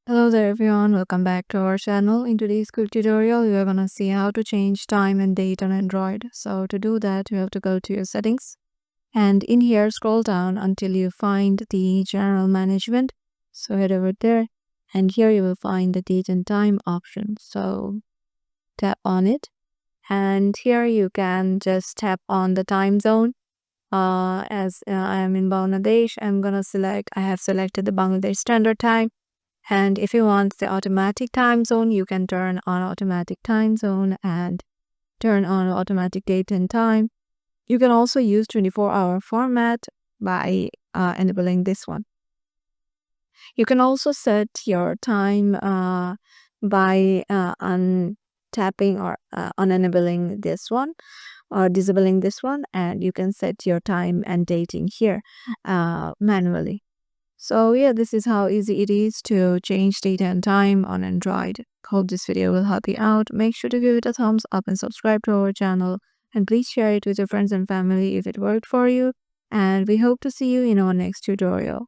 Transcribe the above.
Hello there everyone, welcome back to our channel. In today's quick tutorial, we are gonna see how to change time and date on Android. So to do that, you have to go to your settings and in here scroll down until you find the general management. So head over there and here you will find the date and time option. So tap on it and here you can just tap on the time zone. As I am in Bangladesh, I have selected the Bangladesh Standard Time. And if you want the automatic time zone, you can turn on automatic time zone and turn on automatic date and time. You can also use 24-hour format by enabling this one. You can also set your time by untapping or unenabling this one or disabling this one, and you can set your time and dating here manually. So yeah, this is how easy it is to change date and time on Android. Hope this video will help you out. Make sure to give it a thumbs up and subscribe to our channel. And please share it with your friends and family if it worked for you. And we hope to see you in our next tutorial.